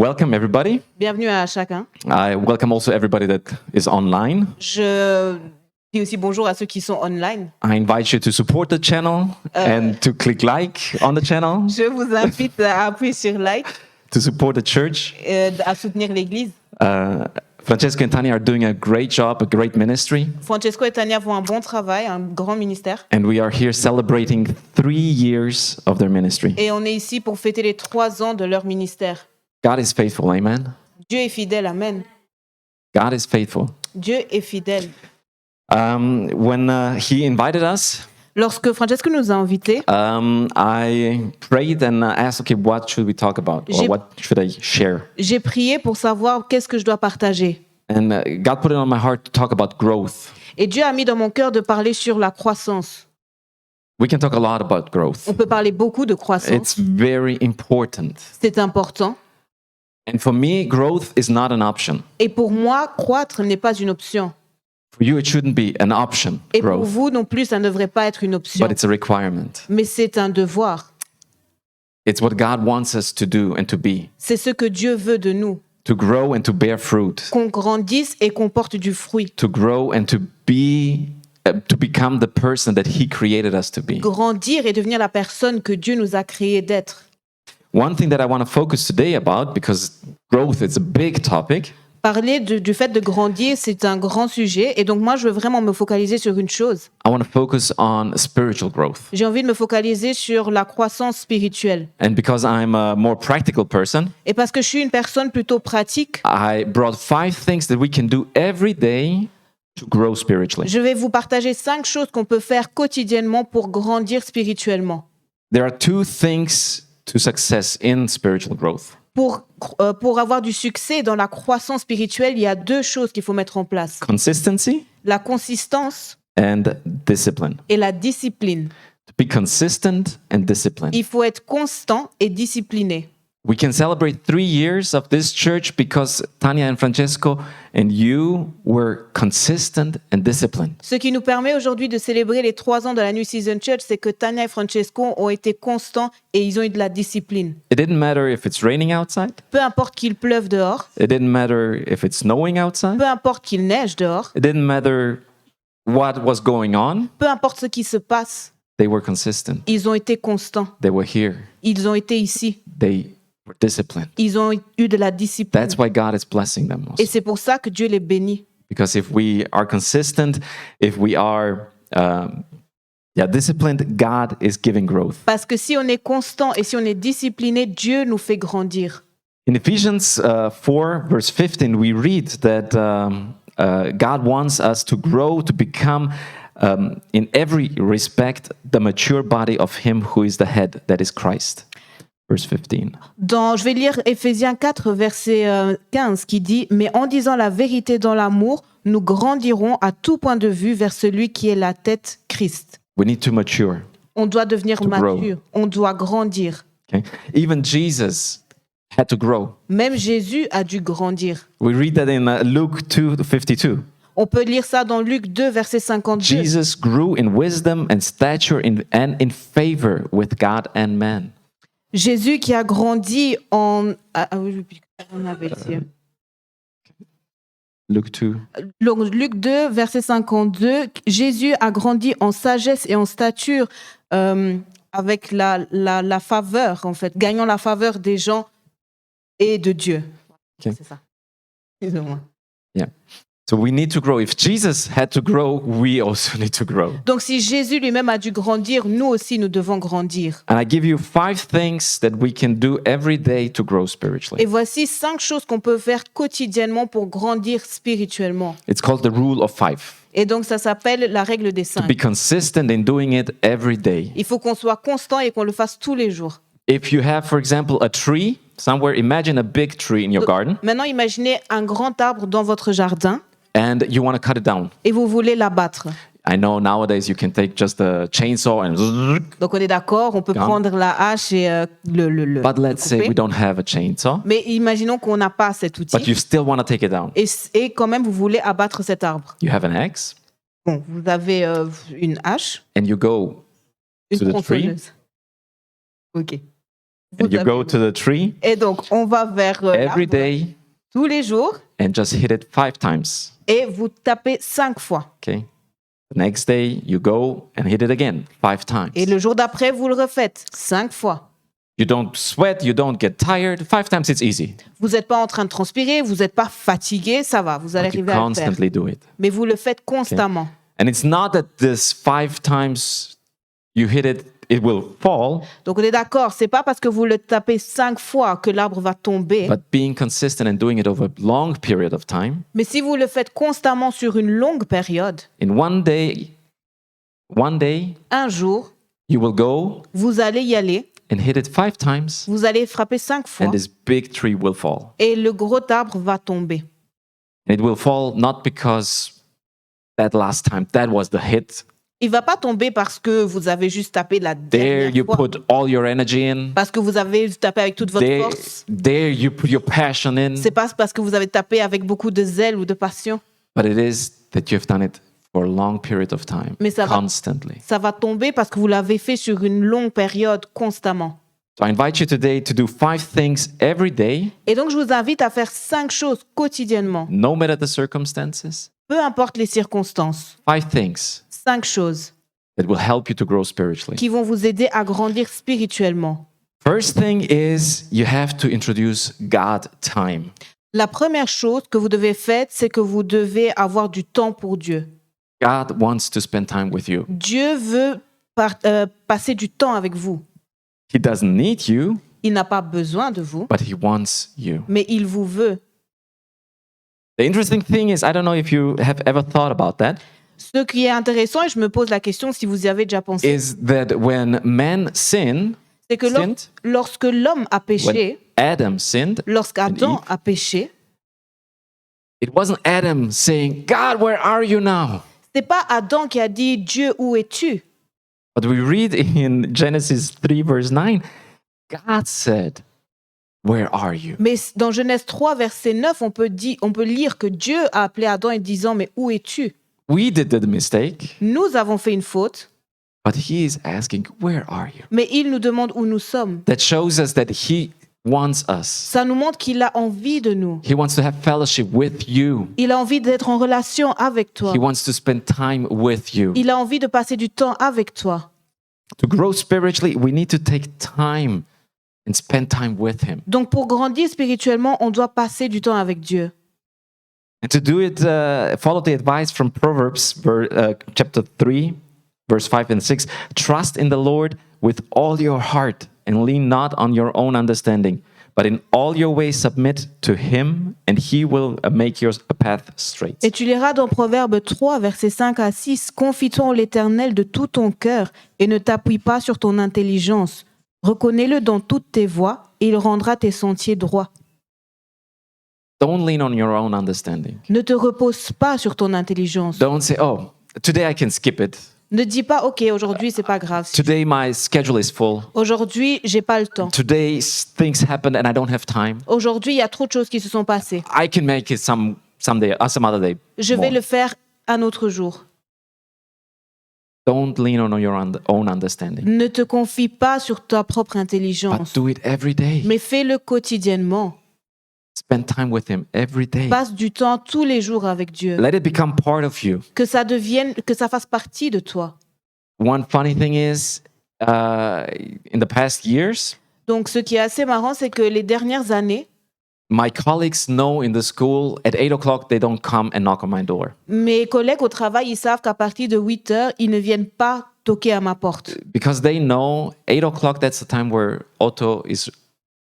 welcome everybody. Bienvenue à chacun. I welcome also everybody that is online. Je dis aussi bonjour à ceux qui sont online. I invite you to support the channel and to click like on the channel, Je vous invite à appuyer sur like, to support the church. à soutenir l'église. Francesco and Tanya are doing a great job, a great ministry, Francesco et Tania font un bon travail, un grand ministère. and we are here celebrating 3 years of their ministry. Et on est ici pour fêter les 3 ans de leur ministère. God is faithful, amen. Dieu est fidèle, amen. God is faithful. Dieu est fidèle. When he invited us, Lorsque Francesco nous a invités, I prayed and asked, okay, what should we talk about? Or J'ai- what should I share? j'ai prié pour savoir qu'est-ce que je dois partager. And God put it on my heart to talk about growth. Et Dieu a mis dans mon cœur de parler sur la croissance. We can talk a lot about growth. On peut parler beaucoup de It's croissance. very important. C'est important. And for me, growth is not an option. Et pour moi, croître n'est pas une option. For you, it shouldn't be an option, Et pour growth, vous non plus, ça ne devrait pas être une option. but it's a requirement. Mais c'est un devoir. It's what God wants us to do and to be, C'est ce que Dieu veut de nous. to grow and to bear fruit, Qu'on grandisse et qu'on porte du fruit. to grow and to become the person that He created us to be. Grandir et devenir la personne que Dieu nous a créé d'être. One thing that I want to focus today about, because growth is a big topic, Parler du fait de grandir, c'est un grand sujet. Et donc moi, je veux vraiment me focaliser sur une chose. I want to focus on spiritual growth. J'ai envie de me focaliser sur la croissance spirituelle. And because I'm a more practical person, Et parce que je suis une personne plutôt pratique, I brought 5 things that we can do every day to grow spiritually. je vais vous partager 5 choses qu'on peut faire quotidiennement pour grandir spirituellement. There are 2 things to success in spiritual growth. Pour avoir du succès dans la croissance spirituelle, il y a 2 choses qu'il faut mettre en place. Consistency La consistance and discipline. et la discipline. To be consistent and disciplined. Il faut être constant et discipliné. We can celebrate 3 years of this church because Tanya and Francesco and you were consistent and disciplined. Ce qui nous permet aujourd'hui de célébrer les 3 ans de la New Season Church, c'est que Tania et Francesco ont été constants et ils ont eu de la discipline. It didn't matter if it's raining outside. Peu importe qu'il pleuve dehors, It didn't matter if it's snowing outside. peu importe qu'il neige dehors, It didn't matter what was going on. peu importe ce qui se passe, They were consistent. ils ont été constants. They were here. Ils ont été ici. They were disciplined. Ils ont eu de la discipline. That's why God is blessing them Et also. c'est pour ça que Dieu les bénit. Because if we are consistent, if we are disciplined, God is giving growth. Parce que si on est constant et si on est discipliné, Dieu nous fait grandir. In Ephesians 4, verse 15, we read that God wants us to grow to become, in every respect, the mature body of Him who is the head, that is Christ. Verse 15. Je vais lire Éphésiens 4, verset 15, qui dit « Mais en disant la vérité dans l'amour, nous grandirons à tout point de vue vers celui qui est la tête, Christ. We need to mature. » On doit devenir grow. mature, on doit grandir. Okay? Even Jesus had to grow. Même Jésus a dû grandir. We read that in Luke 2:52. On peut lire ça dans Luc 2, verset 52. Jesus grew in wisdom and stature and in favor with God and man. Jésus qui a grandi en... on avait dit. Luke 2. Donc, Luc 2, verset 52, Jésus a grandi en sagesse et en stature avec la faveur, en fait, gagnant la faveur des gens et de Dieu. Ok. C'est ça. Excusez-moi. So we need to grow. If Jesus had to grow, we also need to grow. Donc, si Jésus lui-même a dû grandir, nous aussi, nous devons grandir. And I give you 5 things that we can do every day to grow Et spiritually. voici 5 choses qu'on peut faire quotidiennement pour grandir spirituellement. It's called the rule of 5. Et donc, ça s'appelle la règle des To be 5. consistent in doing it every day. Il faut qu'on soit constant et qu'on le fasse tous les jours. If you have, for example, a tree somewhere, imagine a big tree in your garden Maintenant, imaginez un grand arbre dans votre jardin and you want to cut it down. et vous voulez l'abattre. I know nowadays you can take just a chainsaw and Donc on est d'accord, on peut prendre la hache et le but let's say couper. we don't have a chainsaw, Mais imaginons qu'on n'a pas cet outil but you still want to take it down. et quand même vous voulez abattre cet arbre. You have an axe Bon, vous avez une hache, and you go une to the tree. tronçonneuse. Ok. Vous and you avez- go to the tree Et donc, on va vers every l'arbre day tous les jours and just hit it 5 times. et vous tapez 5 fois. Okay. The next day you go and hit it again 5 times. Et le jour d'après, vous le refaites 5 fois. You don't sweat, you don't get tired. 5 times it's easy. Vous n'êtes pas en train de transpirer, vous n'êtes pas fatigué, ça va, vous allez But you arriver à le faire. constantly do it. Mais vous le faites constamment. And it's not that this 5 times you hit it, it will fall, Donc on est d'accord, c'est pas parce que vous le tapez 5 fois que l'arbre va tomber, but being consistent and doing it over a long period of time. mais si vous le faites constamment sur une longue période, In one day, un jour, you will go vous allez y aller, and hit it 5 times, vous allez frapper 5 fois and this big tree will fall. et le gros arbre va tomber. And it will fall not because that last time, that was the hit. Il va pas tomber parce que vous avez juste tapé la There dernière you fois, put all your energy in. parce que vous avez tapé avec toute votre There, force. there you put your passion in. C'est pas parce que vous avez tapé avec beaucoup de zèle ou de passion. But it is that you've done it for a long period of time, Mais ça va- constantly. Ça va tomber parce que vous l'avez fait sur une longue période constamment. So I invite you today to do 5 things every day, Et donc je vous invite à faire 5 choses quotidiennement, no matter the circumstances. peu importe les circonstances. 5 things 5 choses that will help you to grow spiritually. qui vont vous aider à grandir spirituellement. First thing is you have to introduce God time. La première chose que vous devez faire, c'est que vous devez avoir du temps pour Dieu. God wants to spend time with you. Dieu veut passer du temps avec vous. He doesn't need you, Il n'a pas besoin de vous, but he wants you. mais il vous veut. The interesting thing is, I don't know if you have ever thought about that, Ce qui est intéressant, et je me pose la question si vous y avez déjà pensé, is that when man sinned, c'est que lorsque l'homme a when péché, Adam sinned, lorsqu'Adam Eve. a péché, it wasn't Adam saying, God, where are you now? c'est pas Adam qui a dit Dieu, où es-tu? But we read in Genesis 3, verse 9, God said, where are you? Mais dans Genèse 3, verset 9, on peut lire que Dieu a appelé Adam en disant mais où es-tu? We did the mistake, Nous avons fait une faute, but he is asking, where are you? mais il nous demande où nous sommes. That shows us that he wants us. Ça nous montre qu'il a envie de nous. He wants to have fellowship with you. Il a envie d'être en relation avec toi. He wants to spend time with you. Il a envie de passer du temps avec toi. To grow spiritually, we need to take time and spend time with him. Donc pour grandir spirituellement, on doit passer du temps avec Dieu. And to do it, follow the advice from Proverbs chapter 3, verse 5 and 6. Trust in the Lord with all your heart and lean not on your own understanding, but in all your ways submit to him, and he will make your path straight. Et tu liras dans Proverbe 3, versets 5 à 6, « Confie-toi en l'Éternel de tout ton cœur et ne t'appuie pas sur ton intelligence. Reconnais-le dans toutes tes voies et il rendra tes sentiers droits. Don't lean on your own understanding. Ne te repose pas sur ton intelligence. Don't say, oh, today I can skip it. Ne dis pas, OK, aujourd'hui, c'est pas grave. Today my schedule is full. Aujourd'hui, j'ai pas le temps. Today things happen and I don't have time. Aujourd'hui, il y a trop de choses qui se sont passées. I can make it some other day. Je vais more. le faire un autre jour. Don't lean on your own understanding, Ne te confie pas sur ta propre but intelligence, do it every day. mais fais-le quotidiennement. Spend time with him every day. Passe du temps tous les jours avec Dieu. Let it become part of you. Que ça fasse partie de toi. One funny thing is, in the past years, Donc, ce qui est assez marrant, c'est que les dernières années, my colleagues know in the school at 8 o'clock they don't come and knock on my door mes collègues au travail, ils savent qu'à partir de 8 heures, ils ne viennent pas toquer à ma porte. because they know 8 o'clock that's the time where Otto is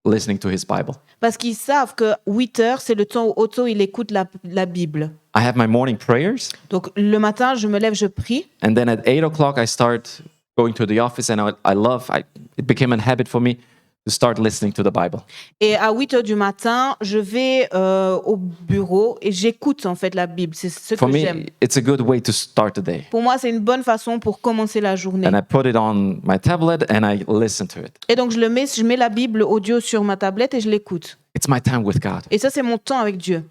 listening to his Bible. Parce qu'ils savent que 8 heures, c'est le temps où Otto, il écoute la Bible. I have my morning prayers, Donc, le matin, je me lève, je prie. and then at 8 o'clock I start going to the office, and it became a habit for me to start listening to the Bible. Et à 8 heures du matin, je vais au bureau et j'écoute en fait la Bible. C'est ce For que j'aime. me, it's a good way to start the day. Pour moi, c'est une bonne façon pour commencer la journée. And I put it on my tablet and I listen to it. Et donc, je mets la Bible audio sur ma tablette et je l'écoute. It's my time with God. Et ça, c'est mon temps avec Dieu.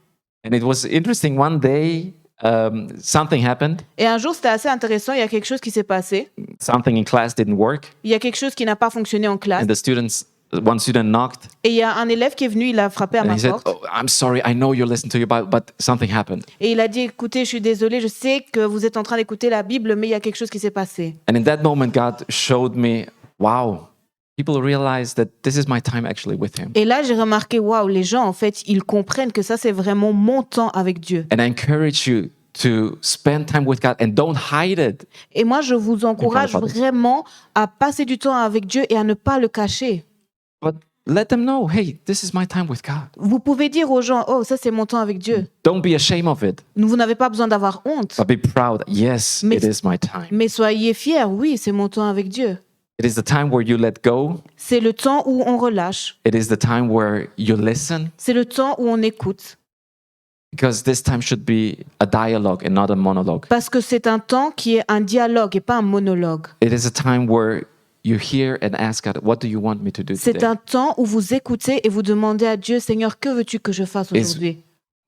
And it was interesting. One day, something happened. Et un jour, c'était assez intéressant. Il y a quelque chose qui s'est passé. Something in class didn't work, Il y a quelque chose qui n'a pas fonctionné en classe. and the students one student knocked Et il y a un élève qui est venu, il a frappé à and ma he said, porte. "Oh, I'm sorry, I know you're listening to your Bible, but something happened." Et il a dit, écoutez, je suis désolé, je sais que vous êtes en train d'écouter la Bible, mais il y a quelque chose qui s'est passé. And in that moment, God showed me, wow, people realize that this is my time actually with Him. Et là, j'ai remarqué, waouh, les gens, en fait, ils comprennent que ça, c'est vraiment mon temps avec Dieu. And I encourage you to spend time with God and don't hide it. Et moi, je vous encourage others. vraiment à passer du temps avec Dieu et à ne pas le cacher. But let them know, hey, this is my time with God. Vous pouvez dire aux gens, oh, ça, c'est mon temps avec Dieu. Don't be ashamed of it, Vous n'avez pas besoin d'avoir honte, but be proud. Yes, Mais- it is my time. mais soyez fiers. Oui, c'est mon temps avec Dieu. It is the time where you let go. C'est le temps où on relâche. It is the time where you listen, C'est le temps où on écoute. because this time should be a dialogue and not a monologue. Parce que c'est un temps qui est un dialogue et pas un monologue. It is a time where you hear and ask God, what do you want me to do C'est today? un temps où vous écoutez et vous demandez à Dieu, Seigneur, que veux-tu que je fasse aujourd'hui?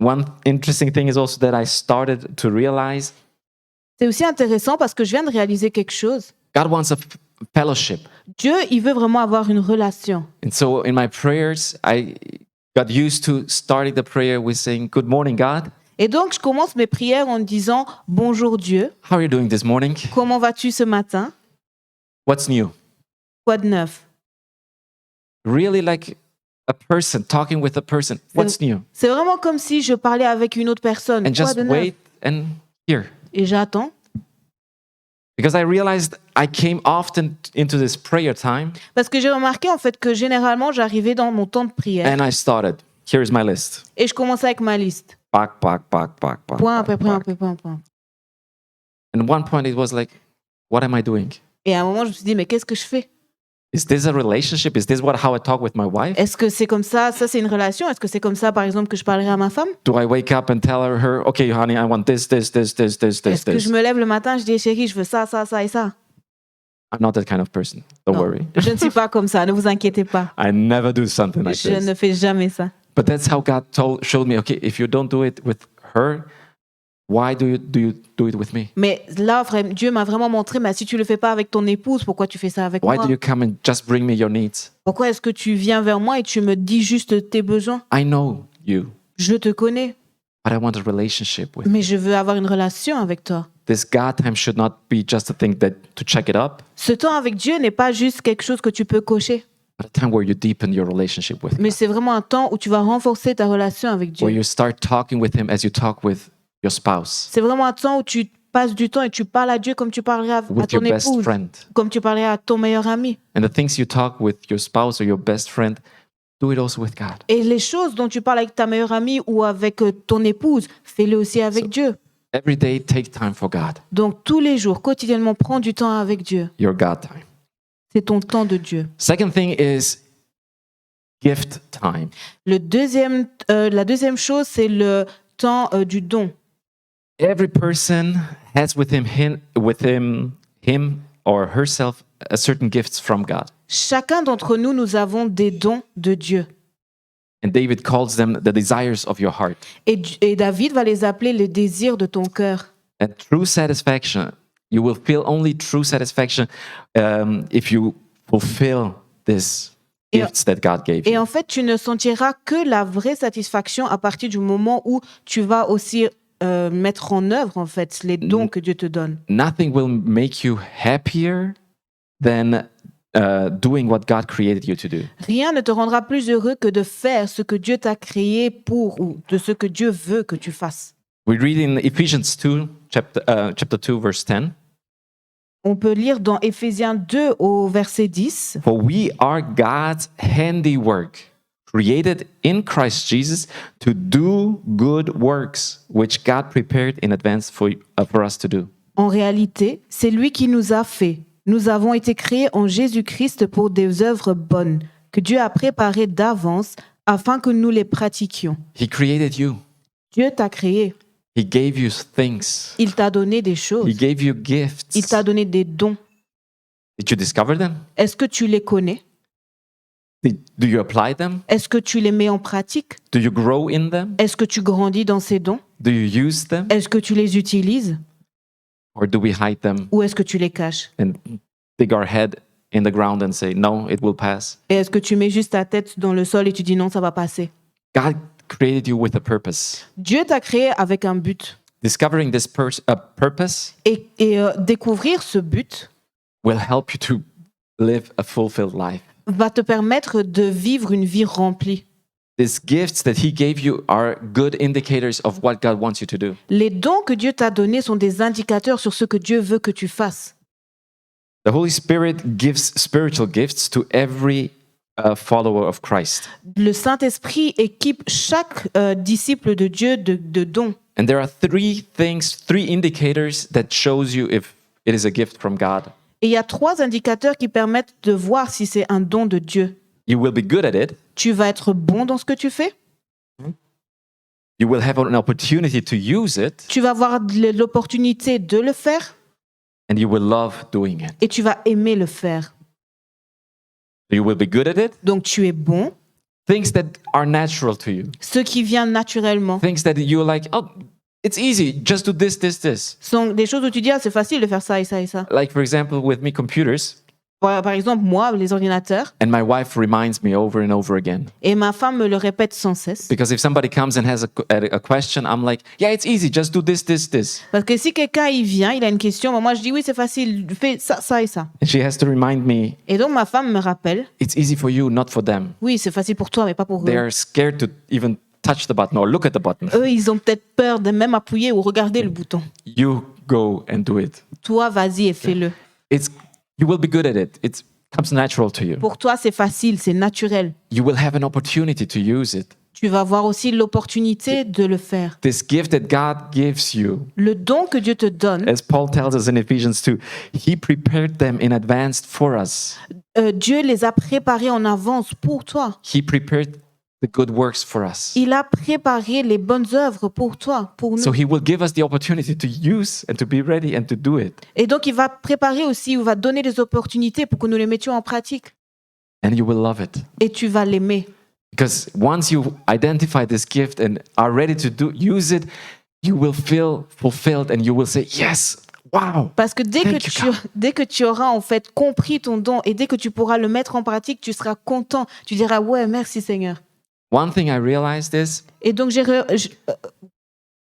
One interesting thing is also that I started to realize C'est aussi intéressant parce que je viens de réaliser quelque chose. God wants a fellowship. Dieu, il veut vraiment avoir une relation. And so in my prayers, I got used to starting the prayer with saying, "Good morning, God. Et donc, je commence mes prières en disant, bonjour Dieu, How are you doing this morning? comment vas-tu ce matin? What's new?" Quoi de neuf? Really like a person talking with a person. What's new? C'est vraiment comme si je parlais avec une autre personne. And Quoi just de neuf? wait and hear. Et j'attends. Because I realized I came often into this prayer time Parce que j'ai remarqué en fait que généralement, j'arrivais dans mon temps de prière and I started. Here's my list. et je commençais avec ma liste. Back. Point après point après point. And at one point it was like, what am I doing? Et à un moment, je me suis dit, mais qu'est-ce que je fais? Is this a relationship? Is this how I talk with my wife? Est-ce que c'est comme ça c'est une relation? Est-ce que c'est comme ça, par exemple, que je parlerai à ma femme? Do I wake up and tell her, okay, honey, I want this. Est-ce que je me lève le matin, je dis, chérie, je veux ça et ça? I'm not that kind of person. Don't Non, worry. je ne suis pas comme ça, ne vous inquiétez pas. I never do something like Je this. ne fais jamais ça. But that's how God showed me, okay, if you don't do it with her, why do you do it with me? Mais là, Dieu m'a vraiment montré, mais si tu le fais pas avec ton épouse, pourquoi tu fais ça avec Why moi? do you come and just bring me your needs? Pourquoi est-ce que tu viens vers moi et tu me dis juste tes besoins? I know you, Je te connais, but I want a relationship with you. mais je veux avoir une relation avec toi. This God time should not be just a thing to check it up, Ce temps avec Dieu n'est pas juste quelque chose que tu peux cocher, but a time where you deepen your relationship with mais God, c'est vraiment un temps où tu vas renforcer ta relation avec where Dieu. you start talking with Him as you talk with your spouse, C'est vraiment un temps où tu passes du temps et tu parles à Dieu comme tu parlerais à with your ton best épouse, friend. comme tu parlerais à ton meilleur ami. And the things you talk with your spouse or your best friend, do it also with God. Et les choses dont tu parles avec ta meilleure amie ou avec ton épouse, fais-le aussi avec Dieu. Every day, take time for God, Donc tous les jours, quotidiennement, prends du temps avec Dieu. your God time. C'est ton temps de Dieu. Second thing is gift time. La deuxième chose, c'est le temps du don. Every person has within him or herself a certain gifts from God. Chacun d'entre nous, nous avons des dons de Dieu. And David calls them the desires of your heart. Et David va les appeler les désirs de ton cœur. And true satisfaction, you will feel only true satisfaction if you fulfill these Et- gifts that God gave Et you. en fait, tu ne sentiras que la vraie satisfaction à partir du moment où tu vas aussi mettre en œuvre en fait les dons que Dieu te donne. Nothing will make you happier than doing what God created you to do. Rien ne te rendra plus heureux que de faire ce que Dieu t'a créé pour ou de ce que Dieu veut que tu fasses. We read in Ephesians 2, chapter 2, verse 10. On peut lire dans Éphésiens 2 au verset 10. For we are God's handiwork, created in Christ Jesus to do good works, which God prepared in advance for us to do. En réalité, c'est lui qui nous a fait. Nous avons été créés en Jésus-Christ pour des œuvres bonnes que Dieu a préparées d'avance afin que nous les pratiquions. He created you. Dieu t'a créé. He gave you things. Il t'a donné des He choses. gave you gifts. Il t'a donné des dons. Did you discover them? Est-ce que tu les connais? Do you apply them? Est-ce que tu les mets en pratique? Do you grow in them? Est-ce que tu grandis dans ces dons? Do you use them? Est-ce que tu les utilises? Or do we hide them Ou est-ce que tu les caches? and dig our head in the ground and say, no, it will pass. Et est-ce que tu mets juste ta tête dans le sol et tu dis non, ça va passer? God created you with a purpose. Dieu t'a créé avec un but. Discovering this purpose Et découvrir ce but will help you to live a fulfilled life. va te permettre de vivre une vie remplie. These gifts that He gave you are good indicators of what God wants you to do. Les dons que Dieu t'a donnés sont des indicateurs sur ce que Dieu veut que tu fasses. The Holy Spirit gives spiritual gifts to every follower of Christ. Le Saint-Esprit équipe chaque disciple de Dieu de dons. And there are three indicators that shows you if it is a gift from God. Et il y a 3 indicateurs qui permettent de voir si c'est un don de Dieu. You will be good at it. Tu vas être bon dans ce que tu fais. You will have an opportunity to use it. Tu vas avoir l'opportunité de le faire And you will love doing it. et tu vas aimer le faire. You will be good at it. Donc tu es bon. Things that are natural to you. Ce qui vient naturellement Things that you're like, oh, it's easy. Just do this, this, this. sont des choses où tu dis ah, c'est facile de faire ça et ça et ça. Like, for example, with me, computers. Par exemple, moi, les ordinateurs, And my wife reminds me over and over again. et ma femme me le répète sans cesse. Because if somebody comes and has a question, I'm like, yeah, it's easy. Just do this, this, this. Parce que si quelqu'un il vient, il a une question, moi je dis oui, c'est facile, fais ça, ça et ça. And she has to remind me, Et donc ma femme me rappelle, it's easy for you, not for them. oui, c'est facile pour toi, mais pas pour They eux. are scared to even touch the button or look at the button. Eux, ils ont peut-être peur de même appuyer ou regarder le bouton. You go and do it. Toi, vas-y et fais-le. You will be good at it. It comes natural to you. Pour toi, c'est facile, c'est naturel. You will have an opportunity to use it. Tu vas avoir aussi l'opportunité de le faire. This gift that God gives you, Le don que Dieu te donne, as Paul tells us in Ephesians 2, He prepared them in advance for us. Dieu les a préparés en avance pour toi. He prepared the good works for us. Il a préparé les bonnes œuvres pour toi, pour nous. So He will give us the opportunity to use and to be ready and to do it. Et donc, il va préparer aussi, il va donner des opportunités pour que nous les mettions en pratique. And you will love it. Et tu vas l'aimer. Because once you identify this gift and are ready to use it, you will feel fulfilled and you will say, yes, wow. Parce que Thank you, God. dès que tu auras en fait compris ton don et dès que tu pourras le mettre en pratique, tu seras content. Tu diras, ouais, merci Seigneur. One thing I realized is, Et donc,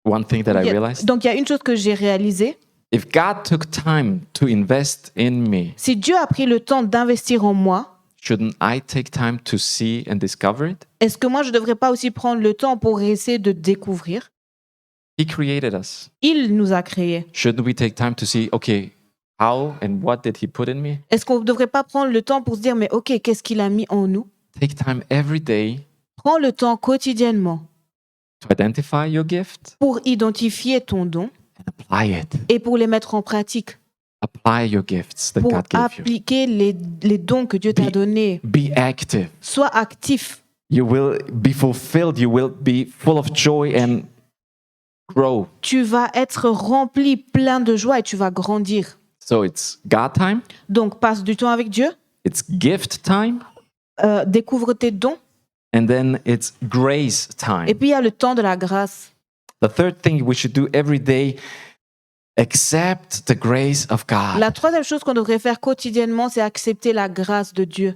one thing that I realized, donc il y a une chose que j'ai réalisée. if God took time to invest in me, Si Dieu a pris le temps d'investir en moi, shouldn't I take time to see and discover it? est-ce que moi, je ne devrais pas aussi prendre le temps pour essayer de découvrir? He created us. Il nous a créés. Shouldn't we take time to see, okay, how and what did He put in me? Est-ce qu'on ne devrait pas prendre le temps pour se dire, mais ok, qu'est-ce qu'il a mis en nous? Take time every day Prends le temps quotidiennement to identify your gift pour identifier ton don and apply it. et pour les mettre en pratique, Apply your gifts that pour God gave you. appliquer les dons que Dieu t'a donnés. Be active. Sois actif. You will be fulfilled. You will be full of joy and grow. Tu vas être rempli, plein de joie et tu vas grandir. So it's God time. Donc, passe du temps avec Dieu, It's gift time. découvre tes dons And then it's grace et time. puis il y a le temps de la grâce. The third thing we should do every day, accept the grace of God. La troisième chose qu'on devrait faire quotidiennement, c'est accepter la grâce de Dieu.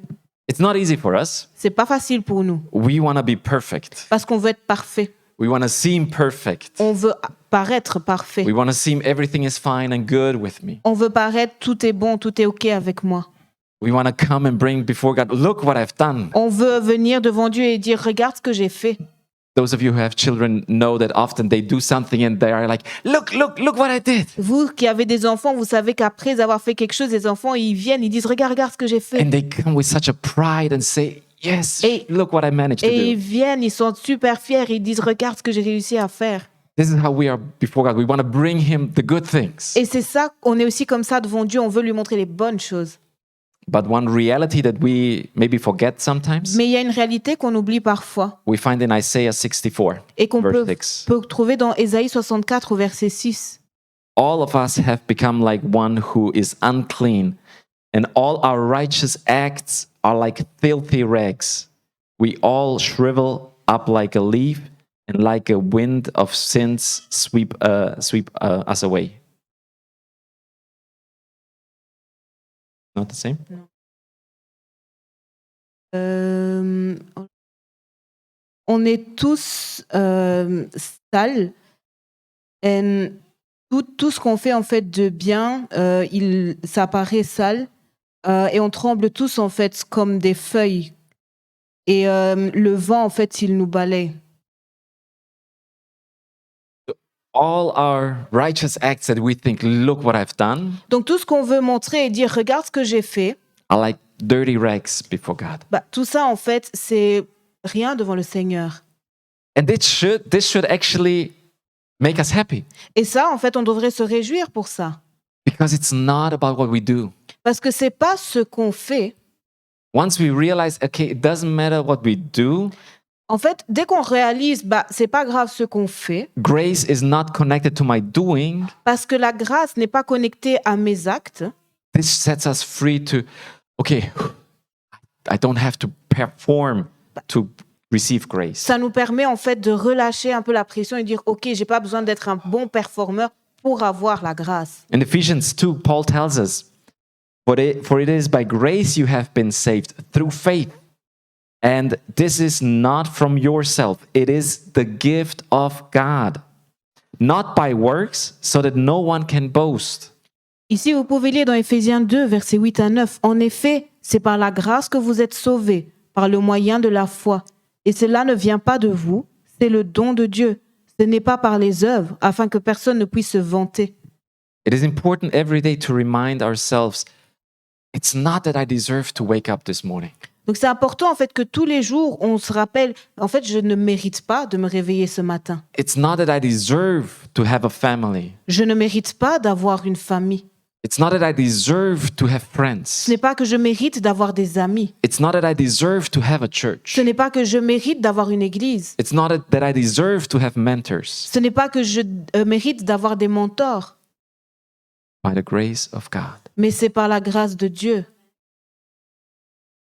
It's not easy for us. C'est pas facile pour nous We want to be perfect. parce qu'on veut être parfait. We want to seem perfect. On veut paraître parfait. We want to seem everything is fine and good with me. On veut paraître tout est bon, tout est ok avec moi. We want to come and bring before God, look what I've done. On veut venir devant Dieu et dire regarde ce que j'ai fait. Those of you who have children know that often they do something and they are like, look what I did. Vous qui avez des enfants, vous savez qu'après avoir fait quelque chose, les enfants ils viennent, ils disent regarde ce que j'ai fait. And they come with such a pride and say, yes, Et- look what I managed to Et ils do. viennent, ils sont super fiers, ils disent regarde ce que j'ai réussi à faire. This is how we are before God. We want to bring Him the good things. Et c'est ça, on est aussi comme ça devant Dieu, on veut lui montrer les bonnes choses. But one reality that we maybe forget sometimes, Mais il y a une réalité qu'on oublie parfois we find in Isaiah 64, et qu'on verse peut 6. trouver dans Ésaïe 64 au verset 6. All of us have become like one who is unclean, and all our righteous acts are like filthy rags. We all shrivel up like a leaf, and like a wind of sins sweep us away. Not the same? No. Euh, on est tous sales. Et tout ce qu'on fait en fait de bien, ça paraît sale. Et on tremble tous en fait comme des feuilles. Et le vent en fait, il nous balaye. All our righteous acts that we think, look what I've done, Donc tout ce qu'on veut montrer et dire, regarde ce que j'ai fait, are like dirty rags before God. tout ça en fait, c'est rien devant le Seigneur. And this should actually make us happy Et ça, en fait, on devrait se réjouir pour ça. because it's not about what we do. Parce que c'est pas ce qu'on fait. Once we realize, okay, it doesn't matter what we do, En fait, dès qu'on réalise, c'est pas grave ce qu'on fait, grace is not connected to my doing, parce que la grâce n'est pas connectée à mes actes. this sets us free to, okay, I don't have to perform to receive grace. Ça nous permet en fait de relâcher un peu la pression et dire, ok, j'ai pas besoin d'être un bon performeur pour avoir la grâce. In Ephesians 2, Paul tells us, for it is by grace you have been saved through faith. And this is not from yourself, it is the gift of God, not by works, so that no one can boast. Ici, vous pouvez lire dans Éphésiens 2, versets 8 à 9. En effet, c'est par la grâce que vous êtes sauvés, par le moyen de la foi. Et cela ne vient pas de vous, c'est le don de Dieu. Ce n'est pas par les œuvres, afin que personne ne puisse se vanter. It is important every day to remind ourselves, it's not that I deserve to wake up this morning. Donc c'est important en fait que tous les jours, on se rappelle, en fait, je ne mérite pas de me réveiller ce matin. It's not that I deserve to have a family. Je ne mérite pas d'avoir une famille. It's not that I deserve to have Ce friends. n'est pas que je mérite d'avoir des amis. It's not that I deserve to have a church. Ce n'est pas que je mérite d'avoir une église. It's not that I deserve to have mentors. Ce n'est pas que je mérite d'avoir des mentors. By the grace of God. Mais c'est par la grâce de Dieu.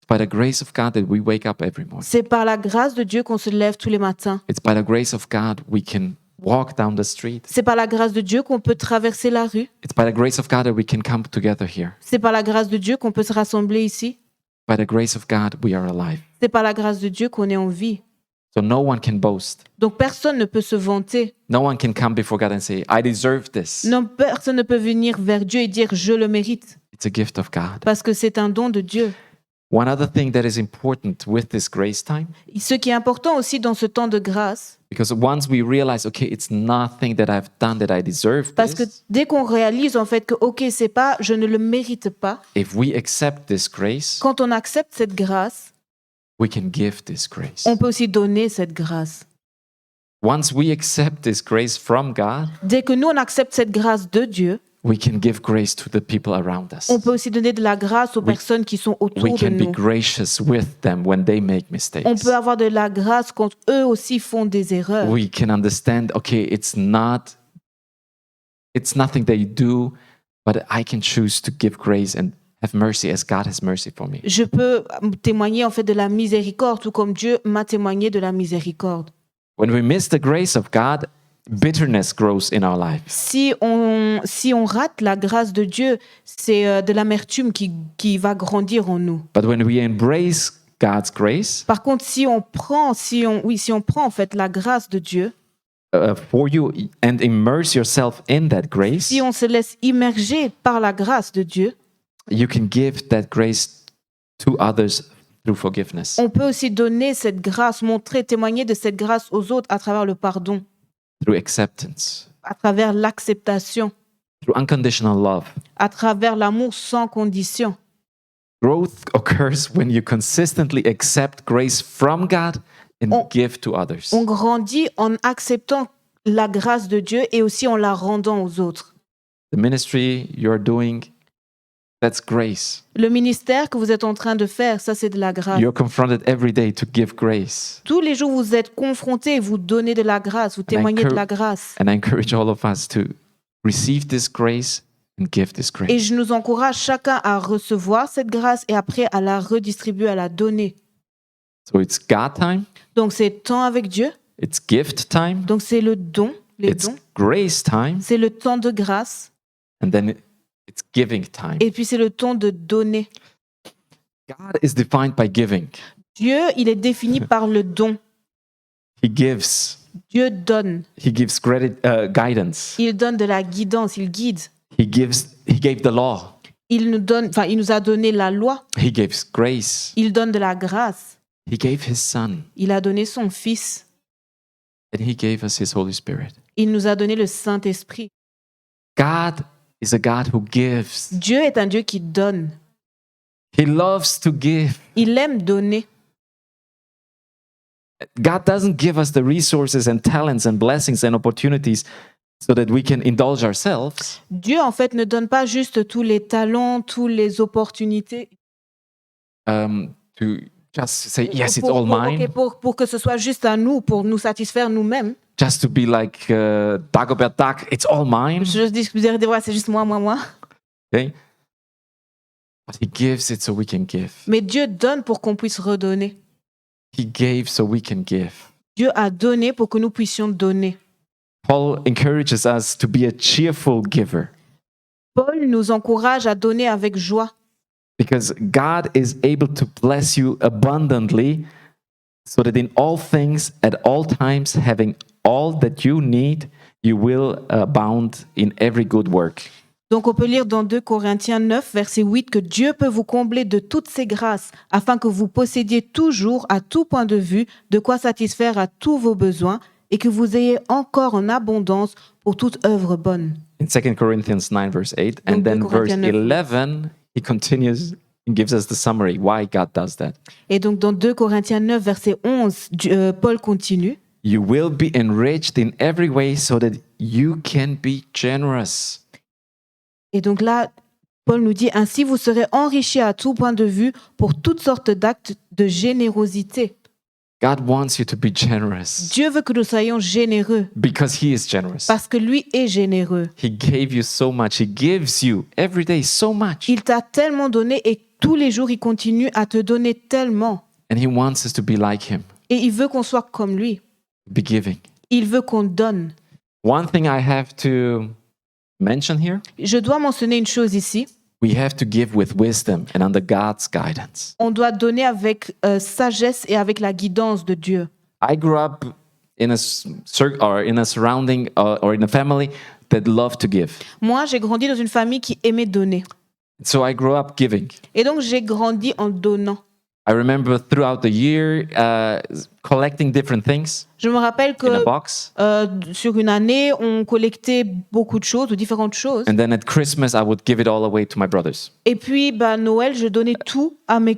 It's by the grace of God that we wake up every morning. C'est par la grâce de Dieu qu'on se lève tous les matins. It's by the grace of God we can walk down the street. C'est par la grâce de Dieu qu'on peut traverser la rue. It's by the grace of God that we can come together here. C'est par la grâce de Dieu qu'on peut se rassembler ici. By the grace of God we are alive. C'est par la grâce de Dieu qu'on est en vie. So no one can boast. Donc personne ne peut se vanter. No one can come before God and say, I deserve this. Non, personne ne peut venir vers Dieu et dire je le mérite. It's a gift of God. Parce que c'est un don de Dieu. One other thing that is important with this grace time, Ce qui est important aussi dans ce temps de grâce, because once we realize, okay, it's nothing that I've done that I deserve parce que this, dès qu'on réalise en fait que ok, c'est pas, je ne le mérite pas, if we accept this grace, quand on accepte cette grâce, we can give this grace. on peut aussi donner cette grâce. Once we accept this grace from God, Dès que nous on accepte cette grâce de Dieu, we can give grace to the people around us. on peut aussi donner de la grâce aux personnes qui sont We autour de can be nous. gracious with them when they make mistakes. On peut avoir de la grâce quand eux aussi font des erreurs. We can understand, okay, it's nothing they do, but I can choose to give grace and have mercy as God has mercy for me. Je peux témoigner en fait de la miséricorde, tout comme Dieu m'a témoigné de la miséricorde. When we miss the grace of God, bitterness grows in our lives. Si on rate la grâce de Dieu, c'est de l'amertume qui va grandir en nous. But when we embrace God's grace Par contre, si on prend en fait la grâce de Dieu, for you and immerse yourself in that grace, si on se laisse immerger par la grâce de Dieu, you can give that grace to others through forgiveness, on peut aussi donner cette grâce, montrer, témoigner de cette grâce aux autres à travers le pardon, through acceptance, à travers l'acceptation, through unconditional love. à travers l'amour sans condition. Growth occurs when you consistently accept grace from God and give to others. On grandit en acceptant la grâce de Dieu et aussi en la rendant aux autres. The ministry you're doing, that's grace. Le ministère que vous êtes en train de faire, ça c'est de la grâce. You're confronted every day to give grace. Tous les jours, vous êtes confrontés, vous donnez de la grâce, vous témoignez de la grâce. And I encourage all of us to receive this grace and give this Et grace. je nous encourage chacun à recevoir cette grâce et après à la redistribuer, à la donner. So it's God time, Donc c'est temps avec Dieu, it's gift time, donc c'est le don, les it's dons, grace time, c'est le temps de grâce and then it's giving time. et puis c'est le temps de donner. God is defined by giving. Dieu, il est défini par le don. He gives. Dieu donne. He gives guidance. Il donne de la guidance, il guide. He gave the law. Il nous a donné la loi. He gives grace. Il donne de la grâce. He gave his son. Il a donné son Fils. And he gave us his Holy Spirit. Il nous a donné le Saint-Esprit. God is a God who gives. Dieu est un Dieu qui donne. He loves to give. Il aime donner. God doesn't give us the resources and talents and blessings and opportunities so that we can indulge ourselves. Dieu, en fait, ne donne pas juste tous les talents, toutes les opportunités. To just say, yes, it's all mine. Pour que ce soit juste à nous, pour nous satisfaire nous-mêmes. Just to be like Dagobert Duck, it's all mine. Je dis, ouais, c'est juste moi. Okay? But he gives it so we can give. Mais Dieu donne pour qu'on puisse redonner. He gave so we can give. Dieu a donné pour que nous puissions donner. Paul encourages us to be a cheerful giver Paul nous encourage à donner avec joie. because God is able to bless you abundantly so that in all things, at all times, having all that you need, you will abound in every good work. Donc on peut lire dans 2 Corinthiens 9, verset 8, que Dieu peut vous combler de toutes ses grâces afin que vous possédiez toujours, à tout point de vue, de quoi satisfaire à tous vos besoins et que vous ayez encore en abondance pour toute œuvre bonne. In 2 Corinthians 9, verse 8, and Donc, then 2 verse Corinthiens 9. 11, he continues and gives us the summary why God does that. Et donc dans 2 Corinthiens 9, verset 11, Paul continue. You will be enriched in every way so that you can be generous. Et donc là, Paul nous dit, ainsi vous serez enrichis à tout point de vue pour toutes sortes d'actes de générosité. God wants you to be generous Dieu veut que nous soyons généreux because he is generous. parce que lui est généreux. He gave you so much. He gives you every day so much. Il t'a tellement donné et tous les jours, il continue à te donner tellement. And he wants us to be like him, Et il veut qu'on soit comme lui. be giving. Il veut qu'on donne. One thing I have to mention here, Je dois mentionner une chose ici. we have to give with wisdom and under God's guidance. On doit donner avec sagesse et avec la guidance de Dieu. I grew up in a surrounding or in a family that loved to give. Moi, j'ai grandi dans une famille qui aimait donner. So I grew up giving. Et donc, j'ai grandi en donnant. I remember throughout the year collecting different things Je me rappelle in a que box. sur une année, on collectait beaucoup de choses, ou différentes choses. And then at Christmas, I would give it all away to my brothers. Et puis, Noël, je donnais tout à mes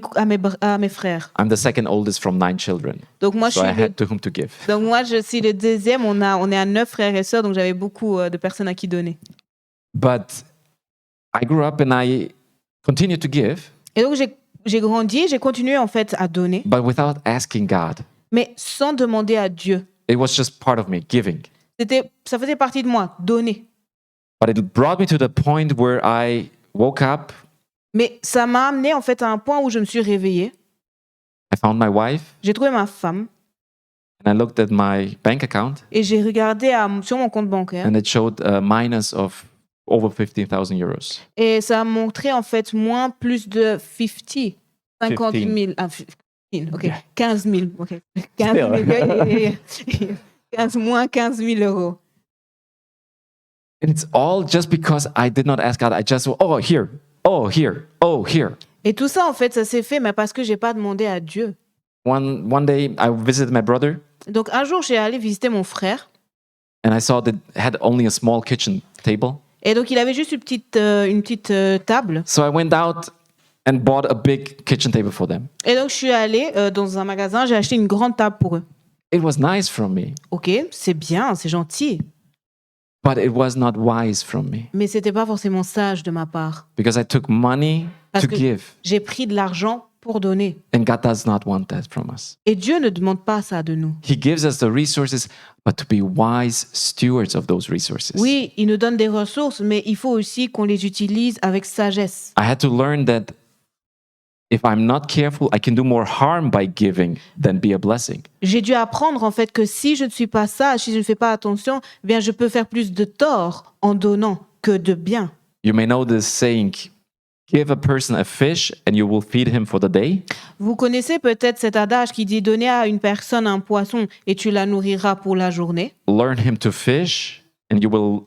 frères. I'm the second oldest from 9 children. Donc moi, So I had to whom to give. je suis le deuxième. On est à 9 frères et sœurs, donc j'avais beaucoup de personnes à qui donner. But I grew up and I continued to give, Et donc j'ai grandi, j'ai continué en fait à donner, but without asking God. mais sans demander à Dieu. It was just part of me, giving. Ça faisait partie de moi, donner. But it brought me to the point where I woke up, Mais ça m'a amené en fait à un point où je me suis réveillée. I found my wife, J'ai trouvé ma femme and I looked at my bank account, et j'ai regardé sur mon compte bancaire. and it showed a minus of over 15,000 euros. Et ça a montré en fait plus de 50 000. Ah, 15, ok. 15 000. ok. 15 000 moins 15 000 euros. And it's all just because I did not ask God. I just, oh, here, oh, here, oh, here. Et tout ça en fait, ça s'est fait, mais parce que j'ai pas demandé à Dieu. One day I visited my brother, Donc un jour, j'ai allé visiter mon frère. and I saw that it had only a small kitchen table. Et donc, il avait juste une petite table. So I went out and bought a big kitchen table for them. Et donc, je suis allée dans un magasin, j'ai acheté une grande table pour eux. It was nice from me, Ok, c'est bien, c'est gentil. but it was not wise from me Mais c'était pas forcément sage de ma part. because I took money Parce to que give, j'ai pris de l'argent pour donner. and God does not want that from us. Et Dieu ne demande pas ça de nous. He gives us the resources, but to be wise stewards of those resources. Oui, il nous donne des ressources, mais il faut aussi qu'on les utilise avec sagesse. I had to learn that if I'm not careful, I can do more harm by giving than be a blessing. J'ai dû apprendre en fait que si je ne suis pas sage, si je ne fais pas attention, eh bien je peux faire plus de tort en donnant que de bien. You may know this saying, give a person a fish and you will feed him for the day? Vous connaissez peut-être cet adage qui dit donner à une personne un poisson et tu la nourriras pour la journée. Learn him to fish and you will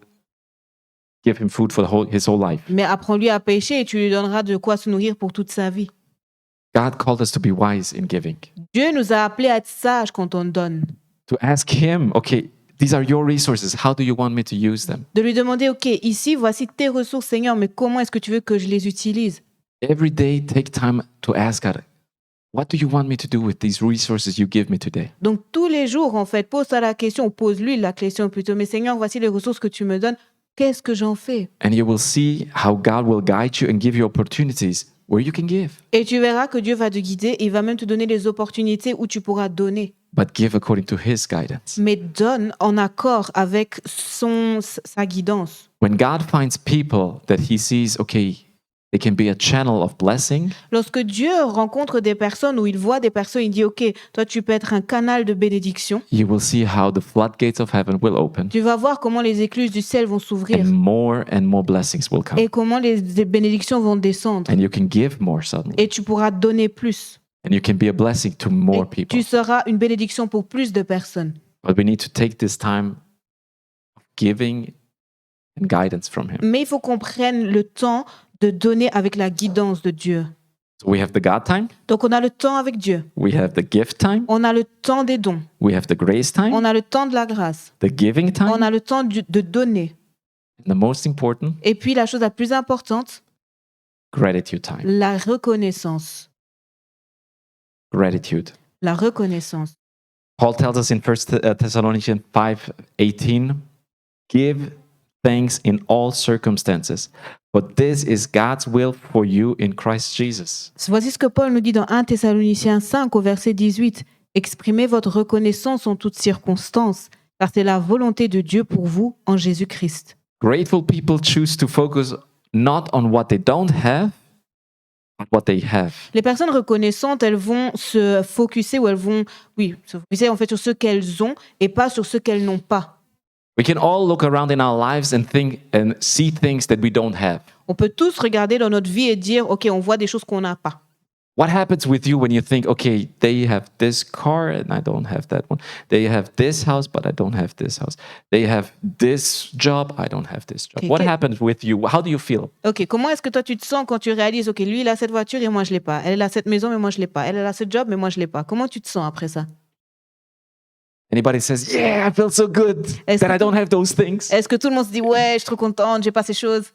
give him food for his whole life. Mais apprends-lui à pêcher et tu lui donneras de quoi se nourrir pour toute sa vie. God called us to be wise in giving, Dieu nous a appelés à être sages quand on donne. to ask him, okay, these are your resources. How do you want me to use them? De lui demander, OK, ici, voici tes ressources, Seigneur, mais comment est-ce que tu veux que je les utilise? Every day, take time to ask God, what do you want me to do with these resources you give me today? Donc, tous les jours, en fait, pose-toi la question, ou pose-lui la question plutôt, mais Seigneur, voici les ressources que tu me donnes, qu'est-ce que j'en fais? And you will see how God will guide you and give you opportunities where you can give, Et tu verras que Dieu va te guider et il va même te donner les opportunités où tu pourras donner. but give according to his guidance. Mais donne en accord avec sa guidance. When God finds people that he sees, okay, they can be a channel of blessing, Lorsque Dieu rencontre des personnes ou il voit des personnes, il dit, OK, toi, tu peux être un canal de bénédiction. you will see how the floodgates of heaven will open Tu vas voir comment les écluses du ciel vont s'ouvrir and more blessings will come. et comment les bénédictions vont descendre. And you can give more suddenly. Et tu pourras donner plus. And you can be a blessing to more Et people. tu seras une bénédiction pour plus de personnes. But we need to take this time of giving and guidance from him. Mais il faut qu'on prenne le temps de donner avec la guidance de Dieu. So we have the God time, Donc on a le temps avec Dieu. we have the gift time, On a le temps des dons. we have the grace time, On a le temps de la grâce. the giving On time, a le temps de donner. and the most important, Et puis la chose la plus importante, gratitude time. la reconnaissance. Gratitude. La reconnaissance. Paul tells us in 1 Thessalonians 5:18, give thanks in all circumstances, but this is God's will for you in Christ Jesus. Voici ce que Paul nous dit dans 1 Thessaloniciens 5 au verset 18. Exprimez votre reconnaissance en toutes circonstances, car c'est la volonté de Dieu pour vous en Jésus-Christ. Grateful people choose to focus not on what they don't have, but what they have. Les personnes reconnaissantes, elles vont se focuser ou elles vont, se focuser en fait sur ce qu'elles ont et pas sur ce qu'elles n'ont pas. We can all look around in our lives and think and see things that we don't have. On peut tous regarder dans notre vie et dire, OK, on voit des choses qu'on n'a pas. What happens with you when you think, okay, they have this car and I don't have that one. They have this house, but I don't have this house. They have this job, I don't have this job. Okay, What okay. happens with you? How do you feel? OK, comment est-ce que toi tu te sens quand tu réalises, OK, lui il a cette voiture et moi je l'ai pas. Elle a cette maison mais moi je l'ai pas. Elle a ce job mais moi je l'ai pas. Comment tu te sens après ça? Anybody says, yeah, I feel so good Est-ce that que I don't have those things. Est-ce que tout le monde se dit, ouais, je suis trop contente, j'ai pas ces choses?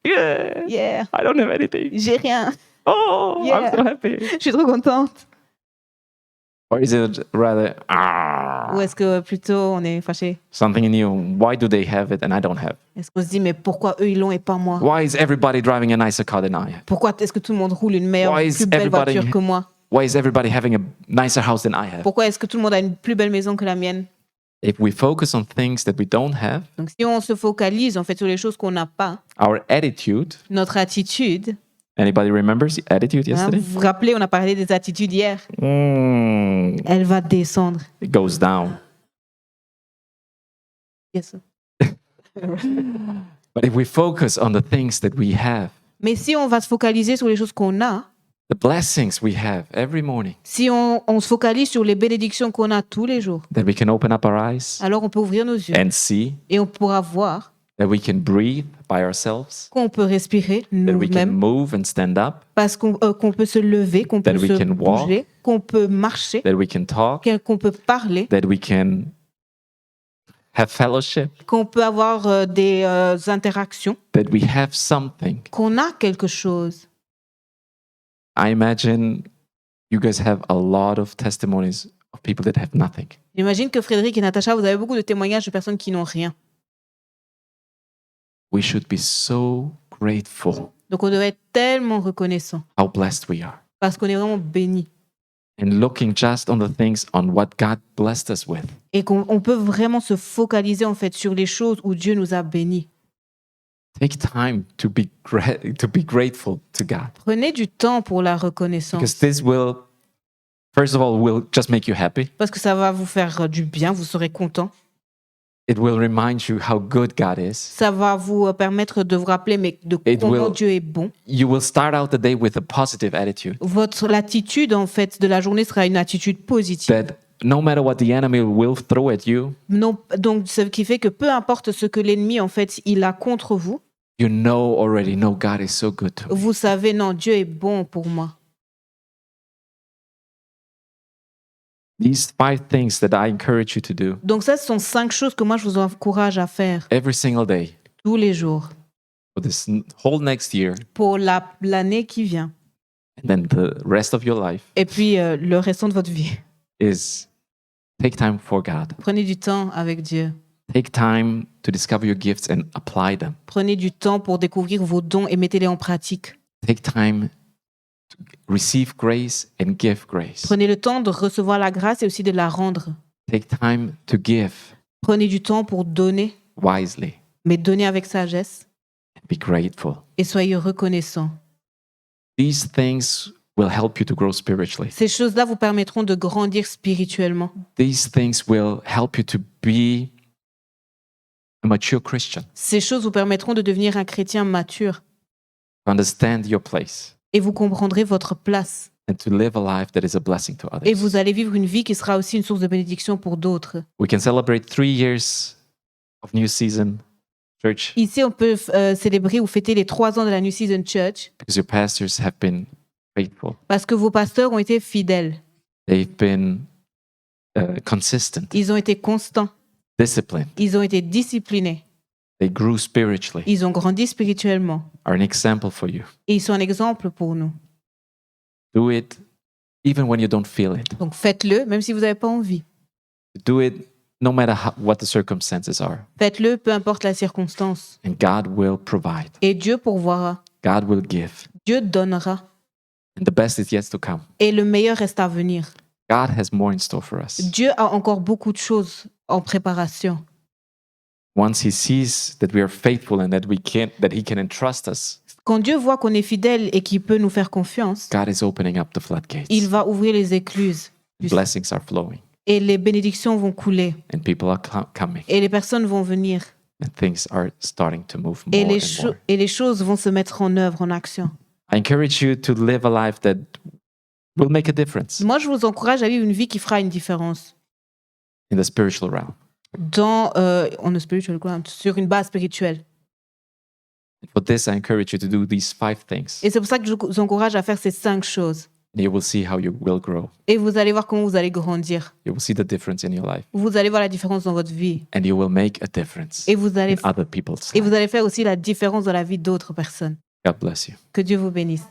Yeah, Yeah, I don't have anything. j'ai rien. Oh, Yeah. I'm so happy. Je suis trop contente. Or is it rather, Ou est-ce que plutôt on est fâché? something in you, why do they have it and I don't have? Est-ce qu'on se dit, mais pourquoi eux ils l'ont et pas moi? Why is everybody driving a nicer car than I have? Pourquoi est-ce que tout le monde roule une meilleure, Why is plus belle everybody- voiture que moi? Why is everybody having a nicer house than I have? Pourquoi est-ce que tout le monde a une plus belle maison que la mienne? If we focus on things that we don't have, Donc si on se focalise en fait sur les choses qu'on n'a pas, our attitude, notre attitude, anybody remembers the attitude hein, yesterday? vous vous rappelez, on a parlé des attitudes hier, elle va descendre. It goes down. Yes. But if we focus on the things that we have, Mais si on va se focaliser sur les choses qu'on a, the blessings we have every morning, si on se focalise sur les bénédictions qu'on a tous les jours, that we can open up our eyes alors on peut ouvrir nos yeux and see, et on pourra voir that we can breathe by ourselves, qu'on peut respirer that we can nous-mêmes, move and stand up, parce qu'on peut se lever, qu'on That peut we se can walk. bouger, qu'on peut marcher, that we can talk, qu'on peut parler, that we can have fellowship, qu'on peut avoir des interactions, that we have something. qu'on a quelque chose. I imagine you guys have a lot of testimonies of people that have nothing. J'imagine que Frédéric et Natacha, vous avez beaucoup de témoignages de personnes qui n'ont rien. We should be so grateful Donc on devrait être tellement reconnaissant how blessed we are. parce qu'on est vraiment béni And looking just on the things on what God blessed us with. et qu'on peut vraiment se focaliser en fait sur les choses où Dieu nous a bénis. Take time to be grateful to God. Prenez du temps pour la reconnaissance Because this will, first of all, will just make you happy. parce que ça va vous faire du bien, vous serez content. It will remind you how good God is. Ça va vous permettre de vous rappeler de It comment will- Dieu est bon. You will start out the day with a positive attitude L'attitude en fait de la journée sera une attitude positive. that no matter what the enemy will throw at you, Non, donc ce qui fait que peu importe ce que l'ennemi en fait il a contre vous, you already know God is so good to me. vous savez non, Dieu est bon pour moi. These 5 things that I encourage you to do Donc ça, ce sont 5 choses que moi je vous encourage à faire every single day tous les jours for this whole next year pour l'année qui vient and then the rest of your life et puis le restant de votre vie. is take time for God. Prenez du temps avec Dieu. Take time to discover your gifts and apply them. Prenez du temps pour découvrir vos dons et mettez-les en pratique. Take time to receive grace and give grace. Prenez le temps de recevoir la grâce et aussi de la rendre. Take time to give Prenez du temps pour donner, wisely. mais donnez avec sagesse Be grateful. et soyez reconnaissants. These things will help you to grow spiritually. Ces choses-là vous permettront de grandir spirituellement. These things will help you to be a mature Christian, Ces choses vous permettront de devenir un chrétien mature to understand your place, et vous comprendrez votre place. and to live a life that is a blessing to Et others. vous allez vivre une vie qui sera aussi une source de bénédiction pour d'autres. We can celebrate 3 years of New Season Church Ici, on peut célébrer ou fêter les 3 ans de la New Season Church because your pastors have been faithful. parce que vos pasteurs ont été fidèles. They've been consistent, Ils ont été constants. disciplined. Ils ont été disciplinés. They grew spiritually, Ils ont grandi spirituellement. are an example for you. Et ils sont un exemple pour nous. Do it even when you don't feel it. Donc faites-le, même si vous n'avez pas envie. Do it no matter what the circumstances are. Faites-le, peu importe la circonstance. And God will provide. Et Dieu pourvoira. God will give. Dieu donnera. And the best is yet to come. Et le meilleur reste à venir. God has more in store for us. Dieu a encore beaucoup de choses en préparation. Once He sees that we are faithful and that He can entrust us, Quand Dieu voit qu'on est fidèle et qu'il peut nous faire confiance, God is opening up the floodgates. il va ouvrir les écluses. Blessings are flowing, Et les bénédictions vont couler. and people are coming, Et les personnes vont venir. and things are starting to move more Et and more. les choses vont se mettre en œuvre, en action. I encourage you to live a life that will make a difference Moi, je vous encourage à vivre une vie qui fera une différence in the spiritual realm. on a spiritual ground, sur une base spirituelle. And for this, I encourage you to do these 5 things, Et c'est pour ça que je vous encourage à faire ces 5 choses. and you will see how you will grow. Et vous allez voir comment vous allez grandir. You will see the difference in your life, Vous allez voir la différence dans votre vie. and you will make a difference Et vous allez, in other people's et vous lives. allez faire aussi la différence dans la vie d'autres personnes. God bless you. Que Dieu vous bénisse.